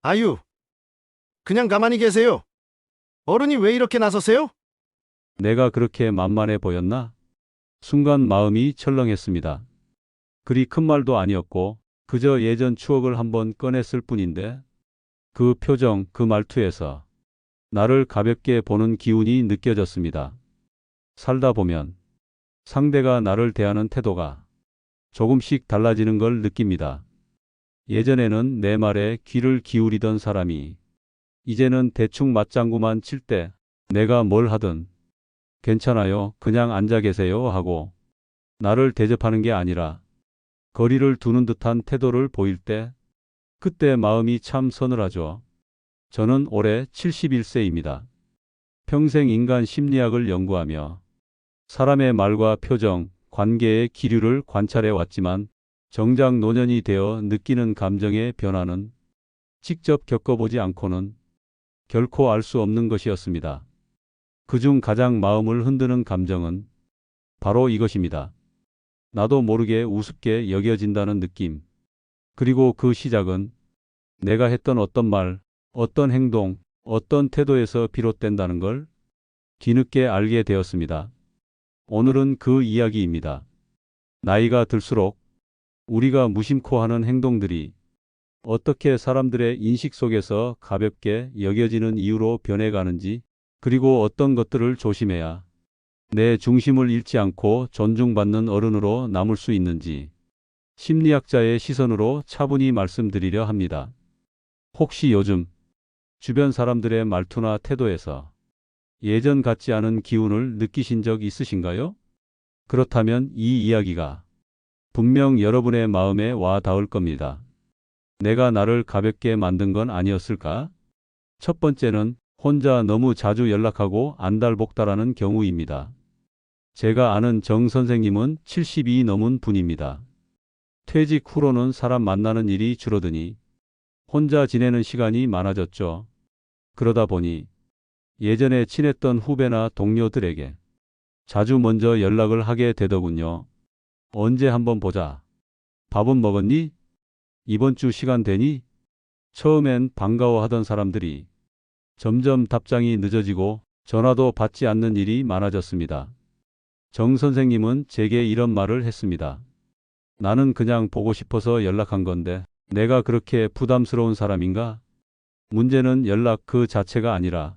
아유, 그냥 가만히 계세요. 어른이 왜 이렇게 나서세요? 내가 그렇게 만만해 보였나? 순간 마음이 철렁했습니다. 그리 큰 말도 아니었고 그저 예전 추억을 한번 꺼냈을 뿐인데 그 표정, 그 말투에서 나를 가볍게 보는 기운이 느껴졌습니다. 살다 보면 상대가 나를 대하는 태도가 조금씩 달라지는 걸 느낍니다. 예전에는 내 말에 귀를 기울이던 사람이 이제는 대충 맞장구만 칠 때 내가 뭘 하든 괜찮아요, 그냥 앉아 계세요 하고 나를 대접하는 게 아니라 거리를 두는 듯한 태도를 보일 때 그때 마음이 참 서늘하죠. 저는 올해 71세입니다. 평생 인간 심리학을 연구하며 사람의 말과 표정, 관계의 기류를 관찰해 왔지만 정작 노년이 되어 느끼는 감정의 변화는 직접 겪어보지 않고는 결코 알 수 없는 것이었습니다. 그중 가장 마음을 흔드는 감정은 바로 이것입니다. 나도 모르게 우습게 여겨진다는 느낌. 그리고 그 시작은 내가 했던 어떤 말, 어떤 행동, 어떤 태도에서 비롯된다는 걸 뒤늦게 알게 되었습니다. 오늘은 그 이야기입니다. 나이가 들수록 우리가 무심코 하는 행동들이 어떻게 사람들의 인식 속에서 가볍게 여겨지는 이유로 변해가는지, 그리고 어떤 것들을 조심해야 내 중심을 잃지 않고 존중받는 어른으로 남을 수 있는지 심리학자의 시선으로 차분히 말씀드리려 합니다. 혹시 요즘 주변 사람들의 말투나 태도에서 예전 같지 않은 기운을 느끼신 적 있으신가요? 그렇다면 이 이야기가 분명 여러분의 마음에 와 닿을 겁니다. 내가 나를 가볍게 만든 건 아니었을까? 첫 번째는 혼자 너무 자주 연락하고 안달복달하는 경우입니다. 제가 아는 정 선생님은 70이 넘은 분입니다. 퇴직 후로는 사람 만나는 일이 줄어드니 혼자 지내는 시간이 많아졌죠. 그러다 보니 예전에 친했던 후배나 동료들에게 자주 먼저 연락을 하게 되더군요. 언제 한번 보자. 밥은 먹었니? 이번 주 시간 되니? 처음엔 반가워하던 사람들이 점점 답장이 늦어지고 전화도 받지 않는 일이 많아졌습니다. 정 선생님은 제게 이런 말을 했습니다. 나는 그냥 보고 싶어서 연락한 건데 내가 그렇게 부담스러운 사람인가? 문제는 연락 그 자체가 아니라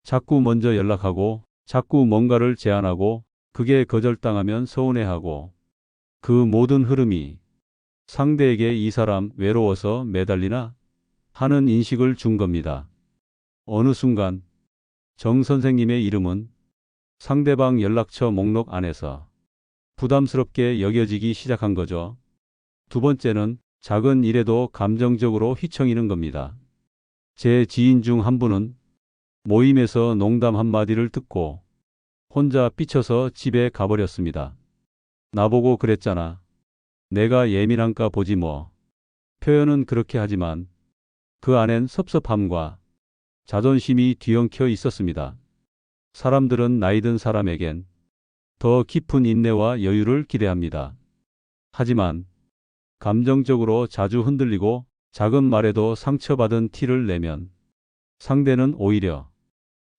자꾸 먼저 연락하고 자꾸 뭔가를 제안하고 그게 거절당하면 서운해하고 그 모든 흐름이 상대에게 이 사람 외로워서 매달리나 하는 인식을 준 겁니다. 어느 순간 정 선생님의 이름은 상대방 연락처 목록 안에서 부담스럽게 여겨지기 시작한 거죠. 두 번째는 작은 일에도 감정적으로 휘청이는 겁니다. 제 지인 중 한 분은 모임에서 농담 한마디를 듣고 혼자 삐쳐서 집에 가버렸습니다. 나보고 그랬잖아. 내가 예민한가 보지 뭐. 표현은 그렇게 하지만 그 안엔 섭섭함과 자존심이 뒤엉켜 있었습니다. 사람들은 나이 든 사람에겐 더 깊은 인내와 여유를 기대합니다. 하지만 감정적으로 자주 흔들리고 작은 말에도 상처받은 티를 내면 상대는 오히려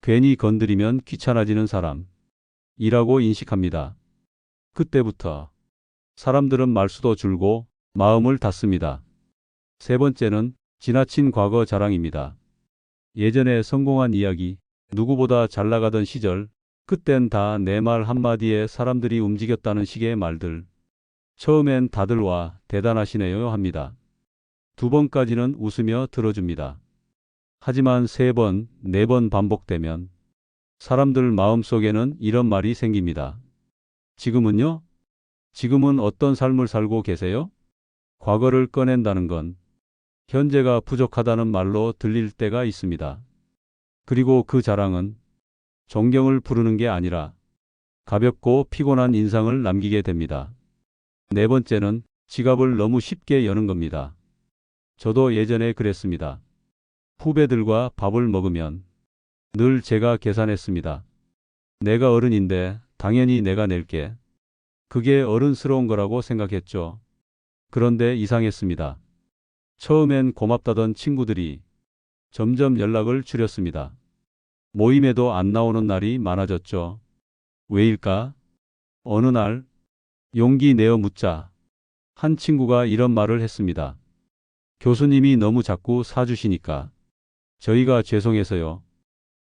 괜히 건드리면 귀찮아지는 사람이라고 인식합니다. 그때부터 사람들은 말수도 줄고 마음을 닫습니다. 세 번째는 지나친 과거 자랑입니다. 예전에 성공한 이야기, 누구보다 잘 나가던 시절, 그땐 다 내 말 한마디에 사람들이 움직였다는 식의 말들. 처음엔 다들 와, 대단하시네요 합니다. 두 번까지는 웃으며 들어줍니다. 하지만 세 번, 네 번 반복되면 사람들 마음속에는 이런 말이 생깁니다. 지금은요? 지금은 어떤 삶을 살고 계세요? 과거를 꺼낸다는 건 현재가 부족하다는 말로 들릴 때가 있습니다. 그리고 그 자랑은 존경을 부르는 게 아니라 가볍고 피곤한 인상을 남기게 됩니다. 네 번째는 지갑을 너무 쉽게 여는 겁니다. 저도 예전에 그랬습니다. 후배들과 밥을 먹으면 늘 제가 계산했습니다. 내가 어른인데 당연히 내가 낼게. 그게 어른스러운 거라고 생각했죠. 그런데 이상했습니다. 처음엔 고맙다던 친구들이 점점 연락을 줄였습니다. 모임에도 안 나오는 날이 많아졌죠. 왜일까? 어느 날 용기 내어 묻자 한 친구가 이런 말을 했습니다. 교수님이 너무 자꾸 사주시니까 저희가 죄송해서요.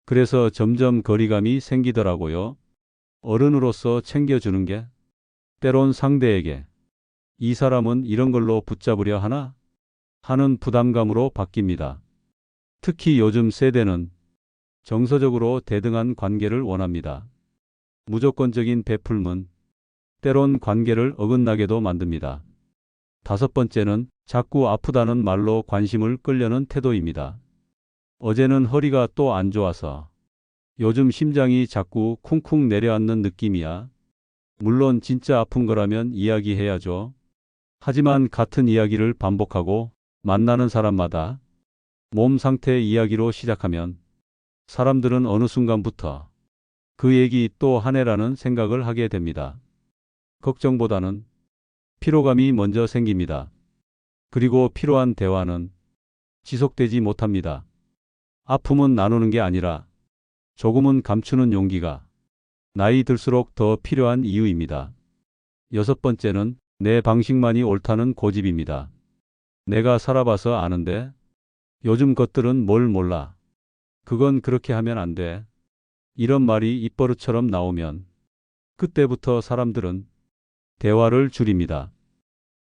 그래서 점점 거리감이 생기더라고요. 어른으로서 챙겨주는 게 때론 상대에게 이 사람은 이런 걸로 붙잡으려 하나? 하는 부담감으로 바뀝니다. 특히 요즘 세대는 정서적으로 대등한 관계를 원합니다. 무조건적인 베풀문, 때론 관계를 어긋나게도 만듭니다. 다섯 번째는 자꾸 아프다는 말로 관심을 끌려는 태도입니다. 어제는 허리가 또 안 좋아서 요즘 심장이 자꾸 쿵쿵 내려앉는 느낌이야. 물론 진짜 아픈 거라면 이야기해야죠. 하지만 같은 이야기를 반복하고 만나는 사람마다 몸 상태 이야기로 시작하면 사람들은 어느 순간부터 그 얘기 또 하네라는 생각을 하게 됩니다. 걱정보다는 피로감이 먼저 생깁니다. 그리고 필요한 대화는 지속되지 못합니다. 아픔은 나누는 게 아니라 조금은 감추는 용기가 나이 들수록 더 필요한 이유입니다. 여섯 번째는 내 방식만이 옳다는 고집입니다. 내가 살아봐서 아는데 요즘 것들은 뭘 몰라. 그건 그렇게 하면 안 돼. 이런 말이 입버릇처럼 나오면 그때부터 사람들은 대화를 줄입니다.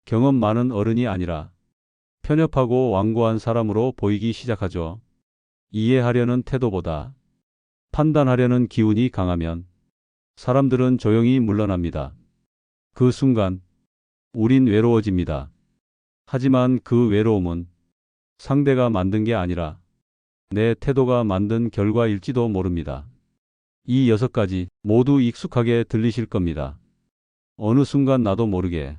경험 많은 어른이 아니라 편협하고 완고한 사람으로 보이기 시작하죠. 이해하려는 태도보다 판단하려는 기운이 강하면 사람들은 조용히 물러납니다. 그 순간 우린 외로워집니다. 하지만 그 외로움은 상대가 만든 게 아니라 내 태도가 만든 결과일지도 모릅니다. 이 여섯 가지 모두 익숙하게 들리실 겁니다. 어느 순간 나도 모르게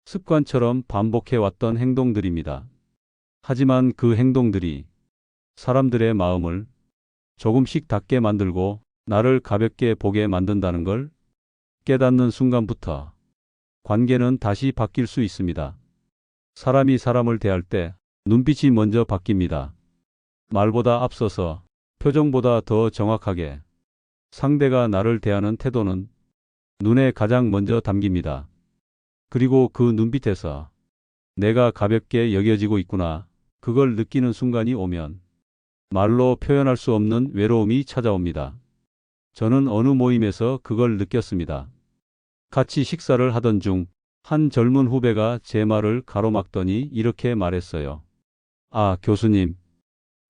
습관처럼 반복해왔던 행동들입니다. 하지만 그 행동들이 사람들의 마음을 조금씩 닿게 만들고 나를 가볍게 보게 만든다는 걸 깨닫는 순간부터 관계는 다시 바뀔 수 있습니다. 사람이 사람을 대할 때 눈빛이 먼저 바뀝니다. 말보다 앞서서 표정보다 더 정확하게 상대가 나를 대하는 태도는 눈에 가장 먼저 담깁니다. 그리고 그 눈빛에서 내가 가볍게 여겨지고 있구나. 그걸 느끼는 순간이 오면 말로 표현할 수 없는 외로움이 찾아옵니다. 저는 어느 모임에서 그걸 느꼈습니다. 같이 식사를 하던 중 한 젊은 후배가 제 말을 가로막더니 이렇게 말했어요. 아, 교수님.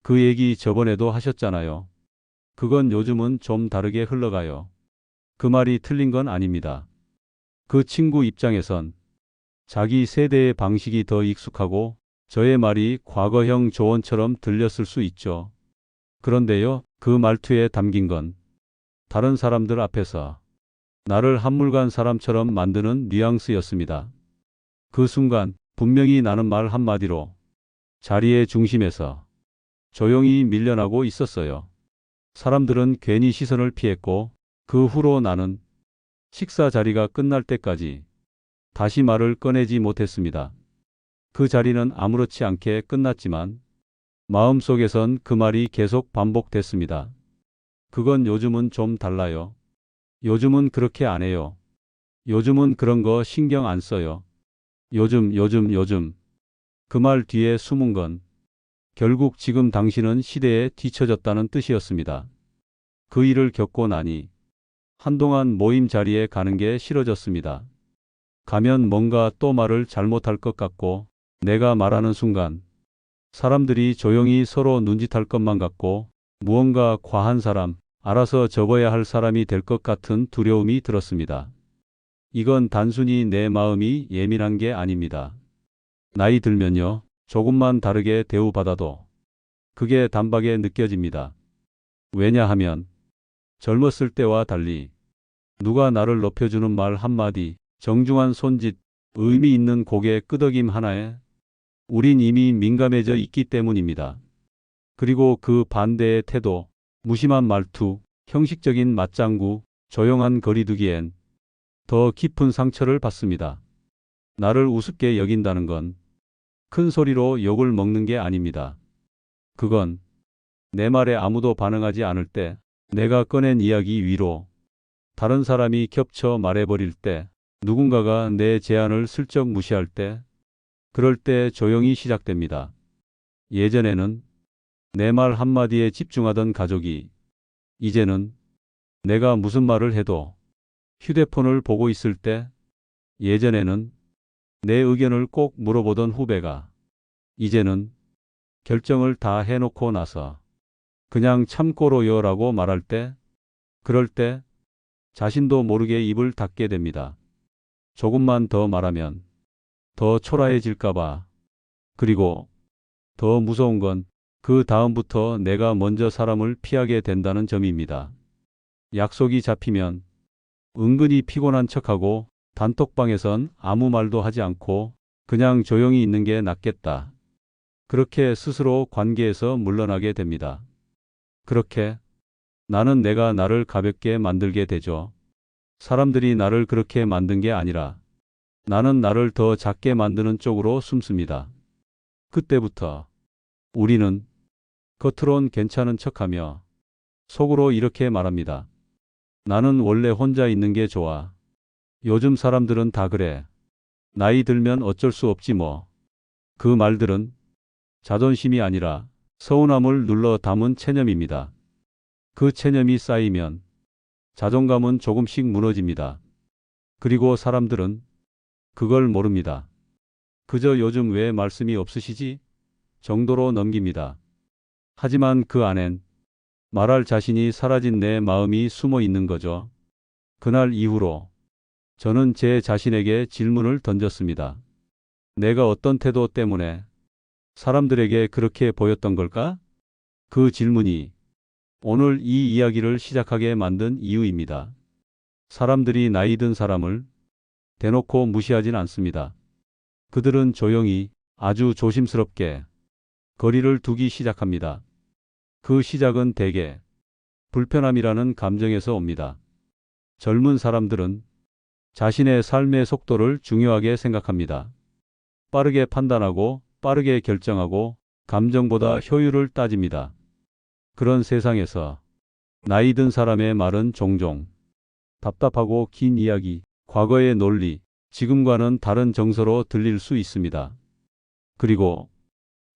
그 얘기 저번에도 하셨잖아요. 그건 요즘은 좀 다르게 흘러가요. 그 말이 틀린 건 아닙니다. 그 친구 입장에선 자기 세대의 방식이 더 익숙하고 저의 말이 과거형 조언처럼 들렸을 수 있죠. 그런데요, 그 말투에 담긴 건 다른 사람들 앞에서 나를 한물간 사람처럼 만드는 뉘앙스였습니다. 그 순간 분명히 나는 말 한마디로 자리의 중심에서 조용히 밀려나고 있었어요. 사람들은 괜히 시선을 피했고 그 후로 나는 식사 자리가 끝날 때까지 다시 말을 꺼내지 못했습니다. 그 자리는 아무렇지 않게 끝났지만 마음속에선 그 말이 계속 반복됐습니다. 그건 요즘은 좀 달라요. 요즘은 그렇게 안 해요. 요즘은 그런 거 신경 안 써요. 요즘. 그 말 뒤에 숨은 건 결국 지금 당신은 시대에 뒤처졌다는 뜻이었습니다. 그 일을 겪고 나니 한동안 모임 자리에 가는 게 싫어졌습니다. 가면 뭔가 또 말을 잘못할 것 같고 내가 말하는 순간 사람들이 조용히 서로 눈짓할 것만 같고 무언가 과한 사람, 알아서 접어야 할 사람이 될 것 같은 두려움이 들었습니다. 이건 단순히 내 마음이 예민한 게 아닙니다. 나이 들면요, 조금만 다르게 대우받아도 그게 단박에 느껴집니다. 왜냐하면 젊었을 때와 달리 누가 나를 높여주는 말 한마디, 정중한 손짓, 의미 있는 고개 끄덕임 하나에 우린 이미 민감해져 있기 때문입니다. 그리고 그 반대의 태도, 무심한 말투, 형식적인 맞장구, 조용한 거리두기엔 더 깊은 상처를 받습니다. 나를 우습게 여긴다는 건 큰 소리로 욕을 먹는 게 아닙니다. 그건 내 말에 아무도 반응하지 않을 때, 내가 꺼낸 이야기 위로 다른 사람이 겹쳐 말해버릴 때, 누군가가 내 제안을 슬쩍 무시할 때, 그럴 때 조용히 시작됩니다. 예전에는 내 말 한마디에 집중하던 가족이 이제는 내가 무슨 말을 해도 휴대폰을 보고 있을 때, 예전에는 내 의견을 꼭 물어보던 후배가 이제는 결정을 다 해놓고 나서 그냥 참고로요라고 말할 때, 그럴 때 자신도 모르게 입을 닫게 됩니다. 조금만 더 말하면 더 초라해질까봐. 그리고 더 무서운 건 그 다음부터 내가 먼저 사람을 피하게 된다는 점입니다. 약속이 잡히면 은근히 피곤한 척하고 단톡방에선 아무 말도 하지 않고 그냥 조용히 있는 게 낫겠다. 그렇게 스스로 관계에서 물러나게 됩니다. 그렇게 나는 내가 나를 가볍게 만들게 되죠. 사람들이 나를 그렇게 만든 게 아니라 나는 나를 더 작게 만드는 쪽으로 숨습니다. 그때부터 우리는 겉으론 괜찮은 척하며 속으로 이렇게 말합니다. 나는 원래 혼자 있는 게 좋아. 요즘 사람들은 다 그래. 나이 들면 어쩔 수 없지 뭐. 그 말들은 자존심이 아니라 서운함을 눌러 담은 체념입니다. 그 체념이 쌓이면 자존감은 조금씩 무너집니다. 그리고 사람들은 그걸 모릅니다. 그저 요즘 왜 말씀이 없으시지? 정도로 넘깁니다. 하지만 그 안엔 말할 자신이 사라진 내 마음이 숨어 있는 거죠. 그날 이후로 저는 제 자신에게 질문을 던졌습니다. 내가 어떤 태도 때문에 사람들에게 그렇게 보였던 걸까? 그 질문이 오늘 이 이야기를 시작하게 만든 이유입니다. 사람들이 나이 든 사람을 대놓고 무시하진 않습니다. 그들은 조용히 아주 조심스럽게 거리를 두기 시작합니다. 그 시작은 대개 불편함이라는 감정에서 옵니다. 젊은 사람들은 자신의 삶의 속도를 중요하게 생각합니다. 빠르게 판단하고 빠르게 결정하고 감정보다 효율을 따집니다. 그런 세상에서 나이 든 사람의 말은 종종 답답하고 긴 이야기, 과거의 논리, 지금과는 다른 정서로 들릴 수 있습니다. 그리고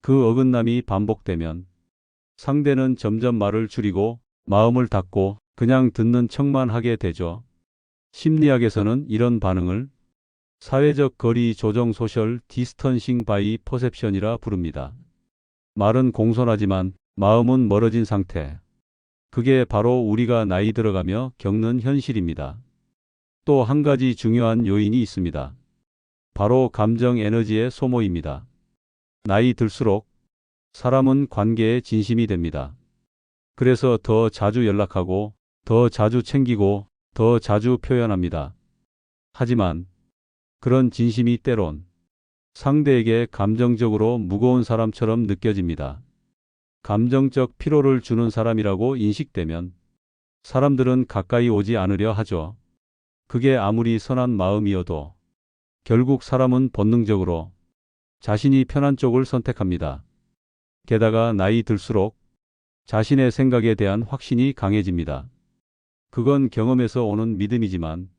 그 어긋남이 반복되면 상대는 점점 말을 줄이고 마음을 닫고 그냥 듣는 척만 하게 되죠. 심리학에서는 이런 반응을 사회적 거리 조정 소셜 디스턴싱 바이 퍼셉션이라 부릅니다. 말은 공손하지만 마음은 멀어진 상태. 그게 바로 우리가 나이 들어가며 겪는 현실입니다. 또 한 가지 중요한 요인이 있습니다. 바로 감정 에너지의 소모입니다. 나이 들수록 사람은 관계에 진심이 됩니다. 그래서 더 자주 연락하고, 더 자주 챙기고, 더 자주 표현합니다. 하지만 그런 진심이 때론 상대에게 감정적으로 무거운 사람처럼 느껴집니다. 감정적 피로를 주는 사람이라고 인식되면 사람들은 가까이 오지 않으려 하죠. 그게 아무리 선한 마음이어도 결국 사람은 본능적으로 자신이 편한 쪽을 선택합니다. 게다가 나이 들수록 자신의 생각에 대한 확신이 강해집니다. 그건 경험에서 오는 믿음이지만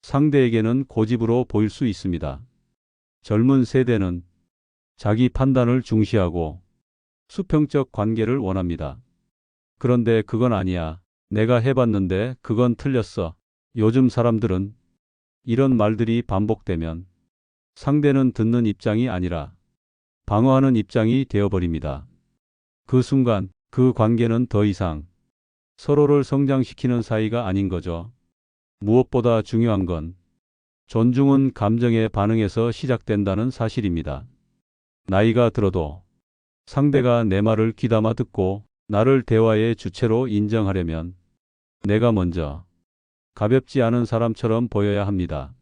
상대에게는 고집으로 보일 수 있습니다. 젊은 세대는 자기 판단을 중시하고 수평적 관계를 원합니다. 그런데 그건 아니야. 내가 해봤는데 그건 틀렸어. 요즘 사람들은 이런 말들이 반복되면 상대는 듣는 입장이 아니라 방어하는 입장이 되어버립니다. 그 순간 그 관계는 더 이상 서로를 성장시키는 사이가 아닌 거죠. 무엇보다 중요한 건 존중은 감정의 반응에서 시작된다는 사실입니다. 나이가 들어도 상대가 내 말을 귀담아 듣고 나를 대화의 주체로 인정하려면 내가 먼저 가볍지 않은 사람처럼 보여야 합니다.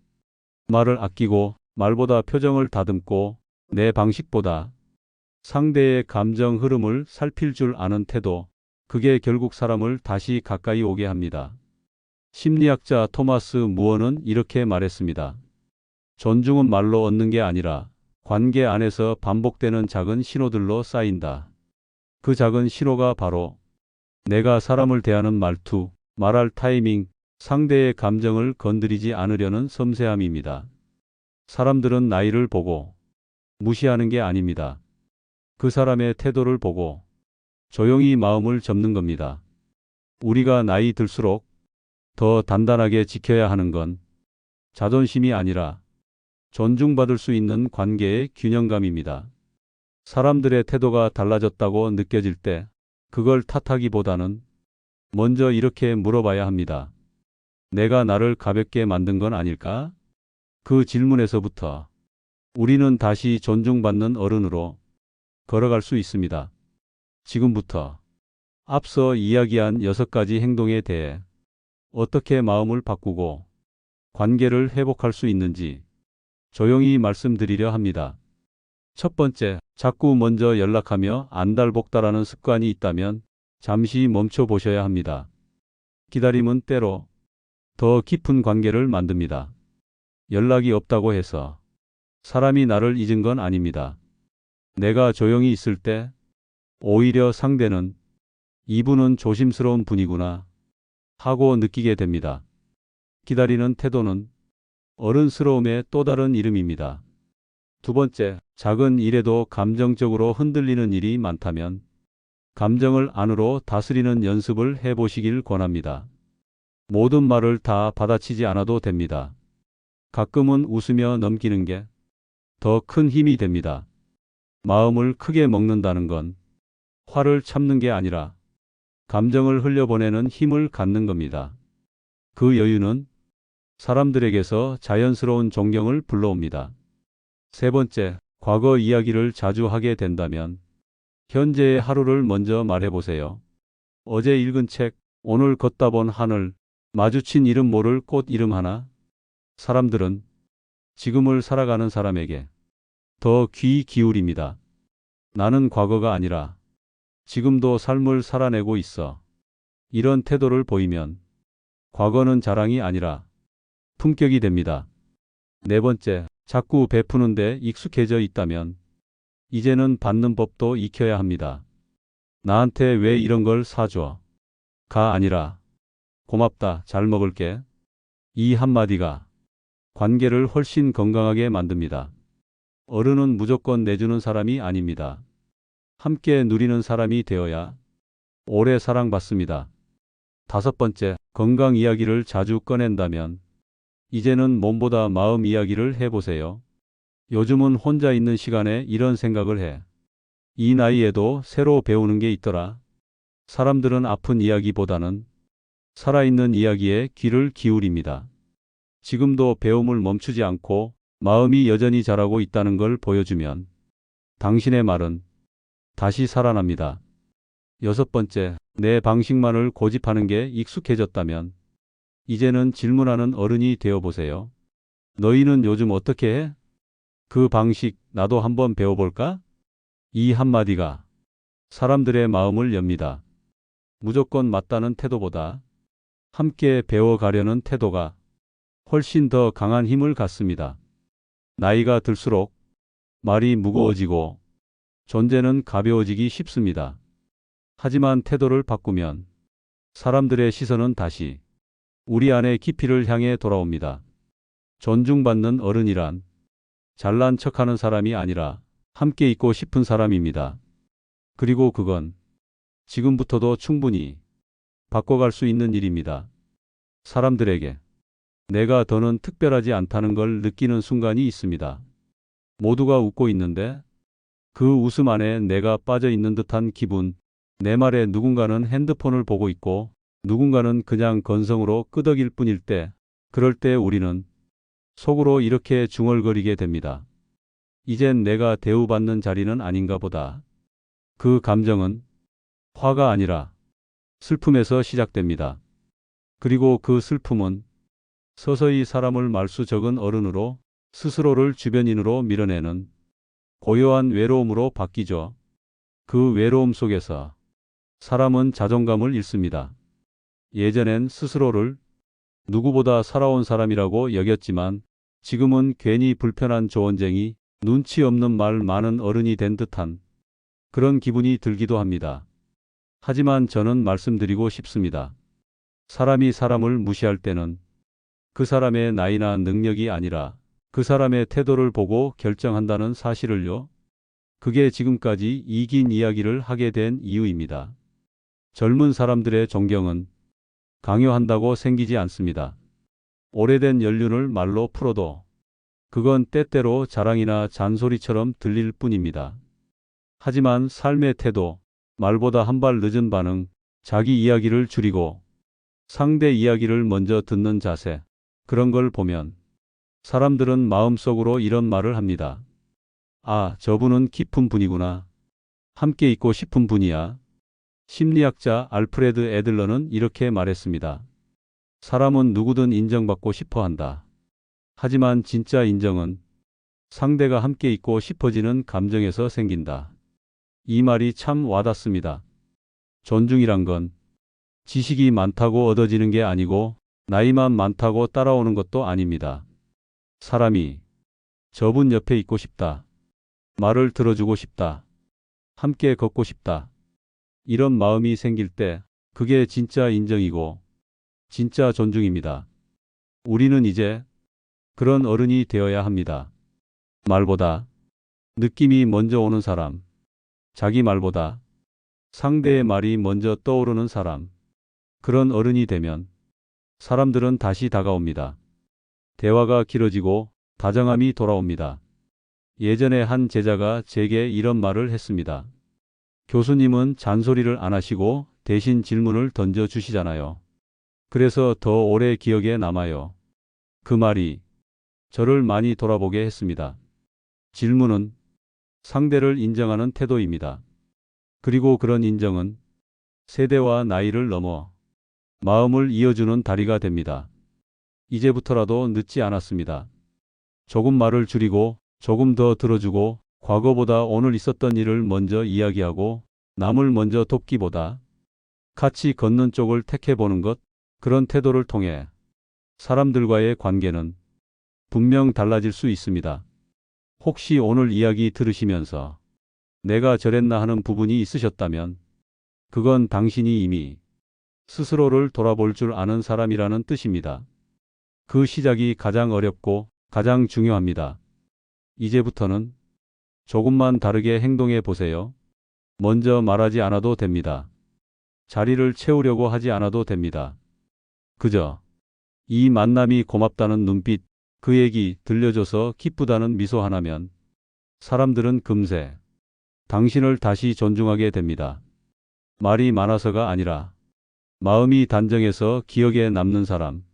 말을 아끼고 말보다 표정을 다듬고 내 방식보다 상대의 감정 흐름을 살필 줄 아는 태도, 그게 결국 사람을 다시 가까이 오게 합니다. 심리학자 토마스 무어는 이렇게 말했습니다. 존중은 말로 얻는 게 아니라 관계 안에서 반복되는 작은 신호들로 쌓인다. 그 작은 신호가 바로 내가 사람을 대하는 말투, 말할 타이밍, 상대의 감정을 건드리지 않으려는 섬세함입니다. 사람들은 나이를 보고 무시하는 게 아닙니다. 그 사람의 태도를 보고 조용히 마음을 접는 겁니다. 우리가 나이 들수록 더 단단하게 지켜야 하는 건 자존심이 아니라 존중받을 수 있는 관계의 균형감입니다. 사람들의 태도가 달라졌다고 느껴질 때 그걸 탓하기보다는 먼저 이렇게 물어봐야 합니다. 내가 나를 가볍게 만든 건 아닐까? 그 질문에서부터 우리는 다시 존중받는 어른으로 걸어갈 수 있습니다. 지금부터 앞서 이야기한 6가지 행동에 대해 어떻게 마음을 바꾸고 관계를 회복할 수 있는지 조용히 말씀드리려 합니다. 첫 번째, 자꾸 먼저 연락하며 안달복달하는 습관이 있다면 잠시 멈춰 보셔야 합니다. 기다림은 때로 더 깊은 관계를 만듭니다. 연락이 없다고 해서 사람이 나를 잊은 건 아닙니다. 내가 조용히 있을 때 오히려 상대는 이분은 조심스러운 분이구나 하고 느끼게 됩니다. 기다리는 태도는 어른스러움의 또 다른 이름입니다. 두 번째, 작은 일에도 감정적으로 흔들리는 일이 많다면 감정을 안으로 다스리는 연습을 해보시길 권합니다. 모든 말을 다 받아치지 않아도 됩니다. 가끔은 웃으며 넘기는 게 더 큰 힘이 됩니다. 마음을 크게 먹는다는 건 화를 참는 게 아니라 감정을 흘려보내는 힘을 갖는 겁니다. 그 여유는 사람들에게서 자연스러운 존경을 불러옵니다. 세 번째, 과거 이야기를 자주 하게 된다면 현재의 하루를 먼저 말해보세요. 어제 읽은 책, 오늘 걷다 본 하늘, 마주친 이름 모를 꽃 이름 하나. 사람들은 지금을 살아가는 사람에게 더 귀 기울입니다. 나는 과거가 아니라 지금도 삶을 살아내고 있어. 이런 태도를 보이면 과거는 자랑이 아니라 품격이 됩니다. 네 번째, 자꾸 베푸는데 익숙해져 있다면 이제는 받는 법도 익혀야 합니다. 나한테 왜 이런 걸 사줘? 가 아니라 고맙다, 잘 먹을게. 이 한마디가 관계를 훨씬 건강하게 만듭니다. 어른은 무조건 내주는 사람이 아닙니다. 함께 누리는 사람이 되어야 오래 사랑받습니다. 다섯 번째, 건강 이야기를 자주 꺼낸다면 이제는 몸보다 마음 이야기를 해보세요. 요즘은 혼자 있는 시간에 이런 생각을 해. 이 나이에도 새로 배우는 게 있더라. 사람들은 아픈 이야기보다는 살아있는 이야기에 귀를 기울입니다. 지금도 배움을 멈추지 않고 마음이 여전히 자라고 있다는 걸 보여주면 당신의 말은 다시 살아납니다. 여섯 번째, 내 방식만을 고집하는 게 익숙해졌다면 이제는 질문하는 어른이 되어보세요. 너희는 요즘 어떻게 해? 그 방식 나도 한번 배워볼까? 이 한마디가 사람들의 마음을 엽니다. 무조건 맞다는 태도보다 함께 배워가려는 태도가 훨씬 더 강한 힘을 갖습니다. 나이가 들수록 말이 무거워지고 존재는 가벼워지기 쉽습니다. 하지만 태도를 바꾸면 사람들의 시선은 다시 우리 안의 깊이를 향해 돌아옵니다. 존중받는 어른이란 잘난 척하는 사람이 아니라 함께 있고 싶은 사람입니다. 그리고 그건 지금부터도 충분히 바꿔갈 수 있는 일입니다. 사람들에게 내가 더는 특별하지 않다는 걸 느끼는 순간이 있습니다. 모두가 웃고 있는데 그 웃음 안에 내가 빠져 있는 듯한 기분, 내 말에 누군가는 핸드폰을 보고 있고 누군가는 그냥 건성으로 끄덕일 뿐일 때, 그럴 때 우리는 속으로 이렇게 중얼거리게 됩니다. 이젠 내가 대우받는 자리는 아닌가 보다. 그 감정은 화가 아니라 슬픔에서 시작됩니다. 그리고 그 슬픔은 서서히 사람을 말수 적은 어른으로 스스로를 주변인으로 밀어내는 고요한 외로움으로 바뀌죠. 그 외로움 속에서 사람은 자존감을 잃습니다. 예전엔 스스로를 누구보다 살아온 사람이라고 여겼지만 지금은 괜히 불편한 조언쟁이, 눈치 없는 말 많은 어른이 된 듯한 그런 기분이 들기도 합니다. 하지만 저는 말씀드리고 싶습니다. 사람이 사람을 무시할 때는 그 사람의 나이나 능력이 아니라 그 사람의 태도를 보고 결정한다는 사실을요. 그게 지금까지 이긴 이야기를 하게 된 이유입니다. 젊은 사람들의 존경은 강요한다고 생기지 않습니다. 오래된 연륜을 말로 풀어도 그건 때때로 자랑이나 잔소리처럼 들릴 뿐입니다. 하지만 삶의 태도, 말보다 한 발 늦은 반응, 자기 이야기를 줄이고 상대 이야기를 먼저 듣는 자세, 그런 걸 보면 사람들은 마음속으로 이런 말을 합니다. 아, 저분은 깊은 분이구나. 함께 있고 싶은 분이야. 심리학자 알프레드 애들러는 이렇게 말했습니다. 사람은 누구든 인정받고 싶어 한다. 하지만 진짜 인정은 상대가 함께 있고 싶어지는 감정에서 생긴다. 이 말이 참 와닿습니다. 존중이란 건 지식이 많다고 얻어지는 게 아니고 나이만 많다고 따라오는 것도 아닙니다. 사람이 저분 옆에 있고 싶다. 말을 들어주고 싶다. 함께 걷고 싶다. 이런 마음이 생길 때 그게 진짜 인정이고 진짜 존중입니다. 우리는 이제 그런 어른이 되어야 합니다. 말보다 느낌이 먼저 오는 사람, 자기 말보다 상대의 말이 먼저 떠오르는 사람, 그런 어른이 되면 사람들은 다시 다가옵니다. 대화가 길어지고 다정함이 돌아옵니다. 예전에 한 제자가 제게 이런 말을 했습니다. 교수님은 잔소리를 안 하시고 대신 질문을 던져주시잖아요. 그래서 더 오래 기억에 남아요. 그 말이 저를 많이 돌아보게 했습니다. 질문은 상대를 인정하는 태도입니다. 그리고 그런 인정은 세대와 나이를 넘어 마음을 이어주는 다리가 됩니다. 이제부터라도 늦지 않았습니다. 조금 말을 줄이고 조금 더 들어주고 과거보다 오늘 있었던 일을 먼저 이야기하고 남을 먼저 돕기보다 같이 걷는 쪽을 택해보는 것, 그런 태도를 통해 사람들과의 관계는 분명 달라질 수 있습니다. 혹시 오늘 이야기 들으시면서 내가 저랬나 하는 부분이 있으셨다면 그건 당신이 이미 스스로를 돌아볼 줄 아는 사람이라는 뜻입니다. 그 시작이 가장 어렵고 가장 중요합니다. 이제부터는 조금만 다르게 행동해 보세요. 먼저 말하지 않아도 됩니다. 자리를 채우려고 하지 않아도 됩니다. 그저 이 만남이 고맙다는 눈빛, 그 얘기 들려줘서 기쁘다는 미소 하나면 사람들은 금세 당신을 다시 존중하게 됩니다. 말이 많아서가 아니라 마음이 단정해서 기억에 남는 사람,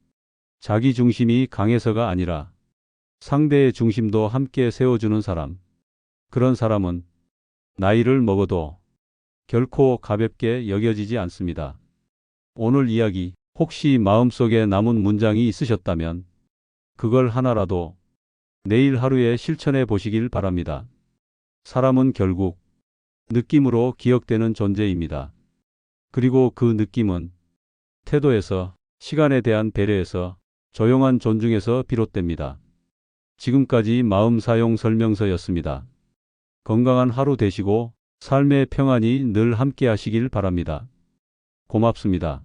자기 중심이 강해서가 아니라 상대의 중심도 함께 세워주는 사람, 그런 사람은 나이를 먹어도 결코 가볍게 여겨지지 않습니다. 오늘 이야기 혹시 마음속에 남은 문장이 있으셨다면 그걸 하나라도 내일 하루에 실천해 보시길 바랍니다. 사람은 결국 느낌으로 기억되는 존재입니다. 그리고 그 느낌은 태도에서, 시간에 대한 배려에서, 조용한 존중에서 비롯됩니다. 지금까지 마음 사용 설명서였습니다. 건강한 하루 되시고 삶의 평안이 늘 함께 하시길 바랍니다. 고맙습니다.